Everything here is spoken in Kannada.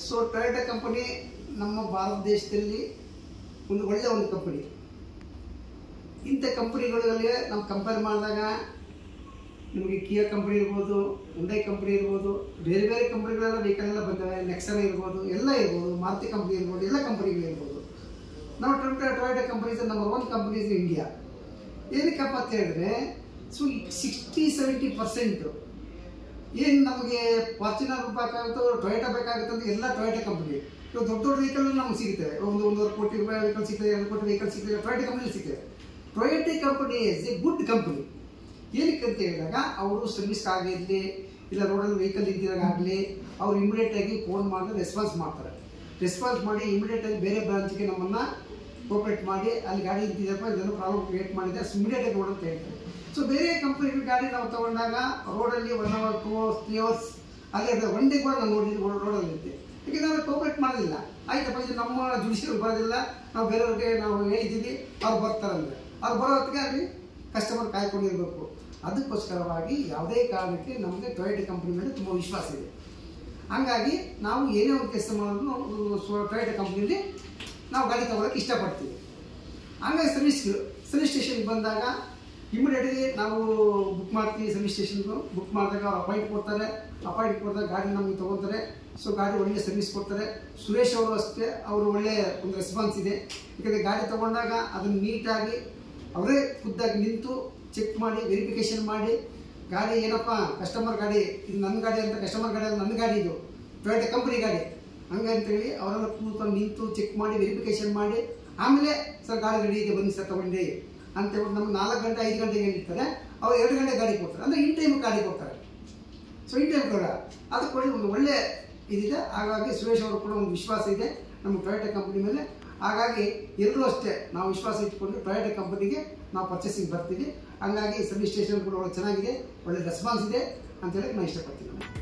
ಸೊ ಟೊಯೋಟಾ ಕಂಪನಿ ನಮ್ಮ ಭಾರತ ದೇಶದಲ್ಲಿ ಒಂದು ಒಳ್ಳೆಯ ಒಂದು ಕಂಪನಿ. ಇಂಥ ಕಂಪನಿಗಳಿಗೆ ನಾವು ಕಂಪೇರ್ ಮಾಡಿದಾಗ ನಿಮಗೆ ಕಿಯಾ ಕಂಪನಿ ಇರ್ಬೋದು, ಹುಂಡೈ ಕಂಪನಿ ಇರ್ಬೋದು, ಬೇರೆ ಬೇರೆ ಕಂಪನಿಗಳೆಲ್ಲ ವೆಹಿಕಲ್ ಎಲ್ಲ ಬಂದವೆ, ನೆಕ್ಸನ್ ಇರ್ಬೋದು, ಎಲ್ಲ ಇರ್ಬೋದು, ಮಾರುತಿ ಕಂಪನಿ ಇರ್ಬೋದು, ಎಲ್ಲ ಕಂಪನಿಗಳಿರ್ಬೋದು. ನಾವು Toyota companies number 1 companies in India. ಏನಕ್ಕಪ್ಪ ಅಂತ ಹೇಳಿದ್ರೆ, ಸೊ 60-70% ಏನು ನಮಗೆ ಫಾರ್ಚುನರ್ ಬೇಕಾಗುತ್ತೋ ಟೊಯೋಟಾ ಬೇಕಾಗುತ್ತೆ ಅಂತ ಎಲ್ಲ ಟೊಯೋಟಾ ಕಂಪನಿ. ಇವಾಗ ದೊಡ್ಡ ದೊಡ್ಡ ವೆಹಿಕಲ್ ನಮ್ಗೆ ಸಿಗ್ತವೆ. 1.5 ಕೋಟಿ ರೂಪಾಯಿ ವೆಹಿಕಲ್ ಸಿಗ್ತದೆ, 2 ಕೋಟಿ ವೆಹಿಕಲ್ ಸಿಗ್ತದೆ, ಟೊಯೋಟಾ ಕಂಪನಿ ಸಿಗ್ತದೆ. Toyota company is A good company. ಏನಕ್ಕೆ ಅಂತ ಹೇಳಿದಾಗ ಅವರು ಸರ್ವಿಸ್ಗಾಗಲಿ ಇಲ್ಲ ರೋಡಲ್ಲಿ ವೆಹಿಕಲ್ ಇದ್ದಿದ್ದಾಗಲಿ ಅವ್ರು ಇಮಿಡಿಯೇಟಾಗಿ ಫೋನ್ ಮಾಡಿದ್ರೆ ರೆಸ್ಪಾನ್ಸ್ ಮಾಡ್ತಾರೆ. ರೆಸ್ಪಾನ್ಸ್ ಮಾಡಿ ಇಮಿಡಿಯೇಟಾಗಿ ಬೇರೆ ಬ್ರಾಂಚ್ಗೆ ನಮ್ಮನ್ನು ಕೋಪರೇಟ್ ಮಾಡಿ ಅಲ್ಲಿ ಗಾಡಿ ಇದ್ದಿದ್ದಪ್ಪ ಇದನ್ನು ಪ್ರಾಬ್ಲಮ್ ಕ್ರಿಯೇಟ್ ಮಾಡಿದ್ರೆ ಇಮಿಡಿಯೇಟಾಗಿ ರೋಡ್ ಅಂತ ಹೇಳ್ತಾರೆ. ಸೊ ಬೇರೆ ಕಂಪನಿಗಳ ಗಾಡಿ ನಾವು ತೊಗೊಂಡಾಗ ರೋಡಲ್ಲಿ 1 hour 2 hours 3 hours ಅಲ್ಲೇ ಒನ್ ಡೇ ಕೂಡ ನಾವು ನೋಡಿದ್ವಿ ರೋಡಲ್ಲಿ ಇದ್ದೆ. ಯಾಕೆಂದರೆ ನಾವು ಕೋಪರೇಟ್ ಮಾಡೋದಿಲ್ಲ. ಆಯ್ತಪ್ಪ ಇದು ನಮ್ಮ ಜುಡಿಷಿಯಲ್ ಬರೋದಿಲ್ಲ, ನಾವು ಬೇರೆಯವ್ರಿಗೆ ನಾವು ಹೇಳಿದ್ದೀವಿ, ಅವ್ರು ಬರ್ತಾರಂದ್ರೆ ಅವ್ರು ಬರೋ ಹೊತ್ತಿಗೆ ಅಲ್ಲಿ ಕಸ್ಟಮರ್ ಕಾಯ್ಕೊಂಡಿರಬೇಕು. ಅದಕ್ಕೋಸ್ಕರವಾಗಿ ಯಾವುದೇ ಕಾರಣಕ್ಕೆ ನಮಗೆ ಟೊಯೋಟಾ ಕಂಪನಿ ಮೇಲೆ ತುಂಬ ವಿಶ್ವಾಸ ಇದೆ. ಹಾಗಾಗಿ ನಾವು ಏನೇ ಒಂದು ಕೆಲಸ ಮಾಡೋದು ಟೊಯೋಟಾ ಕಂಪ್ನಿಯಲ್ಲಿ ನಾವು ಗಾಡಿ ತೊಗೊಳಕ್ಕೆ ಇಷ್ಟಪಡ್ತೀವಿ. ಹಂಗಾಗಿ ಸರ್ವಿಸ್ ಸ್ಟೇಷನ್ಗೆ ಬಂದಾಗ ಇಮಿಡಿಯೇಟ್ಲಿ ನಾವು ಬುಕ್ ಮಾಡ್ತೀವಿ. ಸರ್ವಿಸ್ ಸ್ಟೇಷನ್ಗೂ ಬುಕ್ ಮಾಡಿದಾಗ ಅವ್ರು ಅಪಾಯಿಂಟ್ ಕೊಡ್ತಾರೆ, ಗಾಡಿ ನಮಗೆ ತೊಗೊತಾರೆ. ಸೊ ಗಾಡಿ ಒಳ್ಳೆ ಸರ್ವಿಸ್ ಕೊಡ್ತಾರೆ. ಸುರೇಶ್ ಅವರು ಅಷ್ಟೇ, ಅವರು ಒಳ್ಳೆಯ ಒಂದು ರೆಸ್ಪಾನ್ಸ್ ಇದೆ. ಯಾಕಂದರೆ ಗಾಡಿ ತೊಗೊಂಡಾಗ ಅದನ್ನು ನೀಟಾಗಿ ಅವರೇ ಖುದ್ದಾಗಿ ನಿಂತು ಚೆಕ್ ಮಾಡಿ ವೆರಿಫಿಕೇಷನ್ ಮಾಡಿ, ಗಾಡಿ ಏನಪ್ಪ ಕಸ್ಟಮರ್ ಗಾಡಿ ಇದು ನನ್ನ ಗಾಡಿ ಅಂತ, ಕಸ್ಟಮರ್ ಗಾಡಿ ನನ್ನ ಗಾಡಿ ಇದು ಟೊಯೋಟಾ ಕಂಪನಿ ಗಾಡಿ ಹಂಗಂತೇಳಿ ಅವರೆಲ್ಲ ಕೂತ್ಕೊಂಡು ನಿಂತು ಚೆಕ್ ಮಾಡಿ ವೆರಿಫಿಕೇಷನ್ ಮಾಡಿ ಆಮೇಲೆ ಸರ್ ಗಾಡಿ ರೆಡಿ ಇದೆ ಬನ್ನಿ ಸರ್ ತೊಗೊಂಡು ಅಂತೇಳ್ಬಿಟ್ಟು ನಮ್ಗೆ 4 ಗಂಟೆ 5 ಗಂಟೆಗೆ ಏನಿರ್ತಾರೆ ಅವ್ರು 2 ಗಂಟೆ ಗಾಡಿ ಕೊಡ್ತಾರೆ. ಅಂದರೆ ಇನ್ ಟೈಮ್ ಗಾಡಿ ಕೊಡ್ತಾರೆ. ಸೊ ಇನ್ ಟೈಮ್ ಕೂಡ ಅದಕ್ಕೆ ಒಂದು ಒಳ್ಳೆ ಇದಿದೆ. ಹಾಗಾಗಿ ಸುರೇಶ್ ಅವರು ಕೂಡ ಒಂದು ವಿಶ್ವಾಸ ಇದೆ ನಮ್ಮ ಟೊಯೋಟಾ ಕಂಪನಿ ಮೇಲೆ. ಹಾಗಾಗಿ ಎಲ್ಲರೂ ಅಷ್ಟೇ ನಾವು ವಿಶ್ವಾಸ ಇಟ್ಕೊಂಡು ಟೊಯೋಟಾ ಕಂಪನಿಗೆ ನಾವು ಪರ್ಚೇಸಿಂಗ್ ಬರ್ತೀವಿ. ಹಂಗಾಗಿ ಸರ್ವಿಸ್ ಸ್ಟೇಷನ್ ಕೂಡ ಒಳ್ಳೆ ಚೆನ್ನಾಗಿದೆ, ಒಳ್ಳೆ ರೆಸ್ಪಾನ್ಸ್ ಇದೆ ಅಂತ ಹೇಳಕ್ಕೆ ನಾನು ಇಷ್ಟಪಡ್ತೀನಿ.